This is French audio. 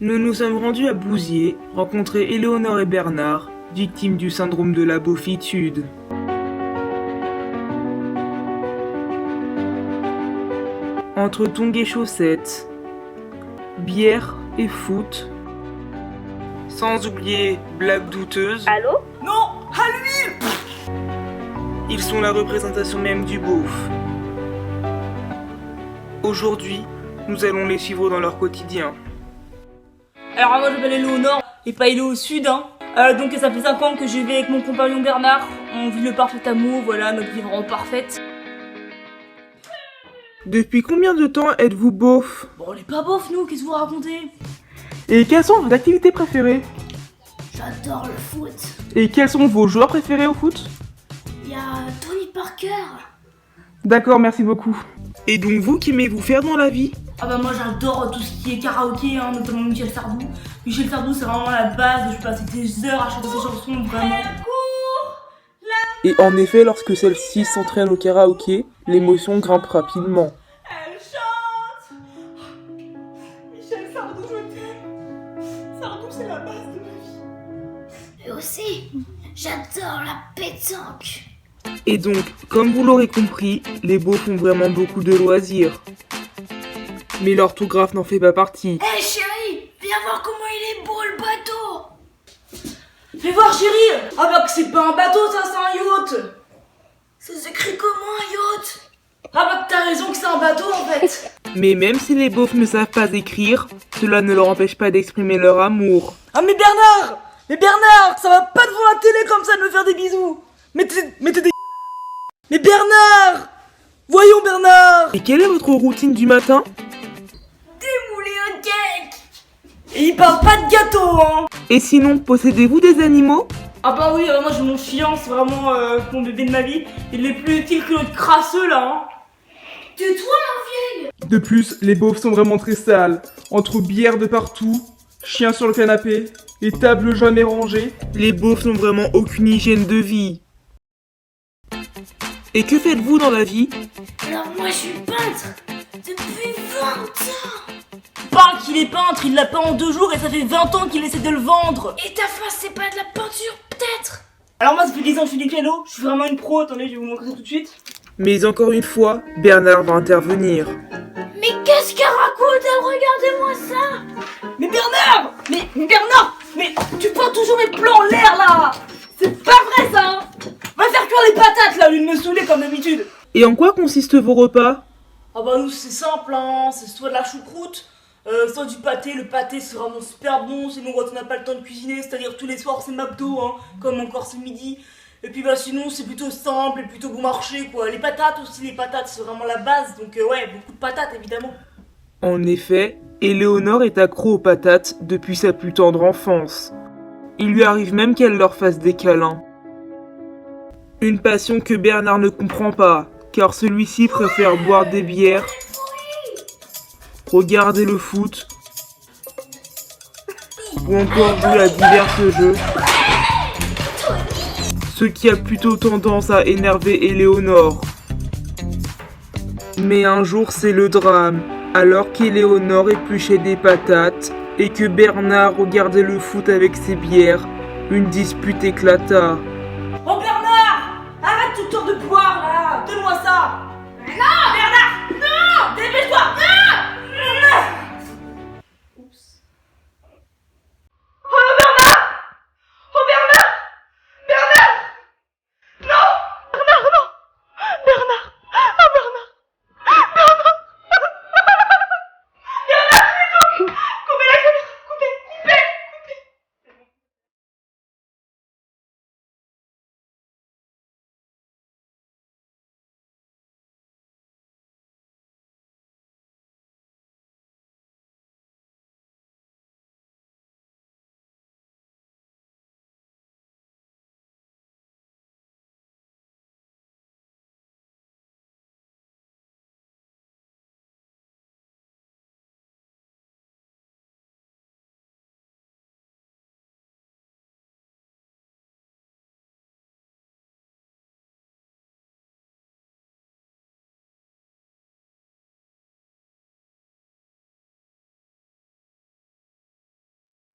Nous nous sommes rendus à Bouziers, rencontrer Éléonore et Bernard, victimes du syndrome de la beaufitude. Entre tongs et chaussettes, bière et foot, sans oublier blagues douteuses. Allô? Non, à lui. Ils sont la représentation même du beauf. Aujourd'hui, nous allons les suivre dans leur quotidien. Alors moi je m'appelle Éléonore et pas Élo au sud hein. Donc ça fait 5 ans que je vis avec mon compagnon Bernard. On vit le parfait amour, voilà, notre vie vraiment parfaite. Depuis combien de temps êtes-vous beauf? Bon on est pas beauf nous, qu'est-ce que vous racontez? Et quelles sont vos activités préférées? J'adore le foot. Et quels sont vos joueurs préférés au foot? Il y a Tony Parker. D'accord, merci beaucoup. Et donc vous, qu'aimez-vous faire dans la vie? Ah bah moi j'adore tout ce qui est karaoké, hein, notamment Michel Sardou. Michel Sardou c'est vraiment la base, je peux passer des heures à chanter ses chansons, vraiment. Et en effet, lorsque celle-ci s'entraîne au karaoké, l'émotion grimpe rapidement. Elle chante. Michel Sardou, je t'aime. Sardou c'est la base de ma vie. Et aussi, j'adore la pétanque. Et donc, comme vous l'aurez compris, les beaufs ont vraiment beaucoup de loisirs. Mais l'orthographe n'en fait pas partie. Hé chérie, viens voir comment il est beau le bateau. Fais voir chérie. Ah bah que c'est pas un bateau ça, c'est un yacht. Ça s'écrit comment un yacht? Ah bah que t'as raison que c'est un bateau en fait. Mais même si les beaufs ne savent pas écrire, cela ne leur empêche pas d'exprimer leur amour. Ah mais Bernard. Mais Bernard, ça va pas devant la télé comme ça de me faire des bisous. Mais t'es des... Mais Bernard. Voyons Bernard. Et quelle est votre routine du matin? Démouler un cake. Et il parle pas de gâteau hein. Et sinon, possédez-vous des animaux? Ah bah oui, moi j'ai mon chien, c'est vraiment mon bébé de ma vie. Il est plus utile que l'autre crasseux là hein. Tais-toi la vieille. De plus, les beaufs sont vraiment très sales. Entre bière de partout, chiens sur le canapé, et tables jamais rangées, les beaufs n'ont vraiment aucune hygiène de vie. Et que faites-vous dans la vie? Alors moi je suis peintre depuis 20 ans. Parle qu'il est peintre, il l'a peint en 2 jours et ça fait 20 ans qu'il essaie de le vendre. Et ta face c'est pas de la peinture peut-être? Alors moi ça fait 10 ans que je fais du piano, je suis vraiment une pro, attendez je vais vous montrer ça tout de suite. Mais encore une fois, Bernard va intervenir. Mais qu'est-ce qu'elle raconte? Regardez-moi ça. Mais Bernard. Mais Bernard. Mais tu prends toujours mes plans en l'air là. C'est pas vrai ça hein. Va faire cuire les patates là au lieu de me saouler comme d'habitude. Et en quoi consistent vos repas? Ah bah nous c'est simple hein, c'est soit de la choucroute, soit du pâté. Le pâté c'est vraiment super bon, sinon quand on n'a pas le temps de cuisiner, c'est-à-dire tous les soirs c'est McDo hein, comme encore ce midi. Et puis bah sinon c'est plutôt simple et plutôt bon marché quoi. Les patates aussi, les patates c'est vraiment la base, donc ouais, beaucoup de patates évidemment. En effet, Éléonore est accro aux patates depuis sa plus tendre enfance. Il lui arrive même qu'elle leur fasse des câlins. Une passion que Bernard ne comprend pas, car celui-ci préfère boire des bières, regarder le foot, ou encore jouer à divers jeux, ce qui a plutôt tendance à énerver Éléonore. Mais un jour c'est le drame, alors qu'Éléonore épluchait des patates et que Bernard regardait le foot avec ses bières, une dispute éclata.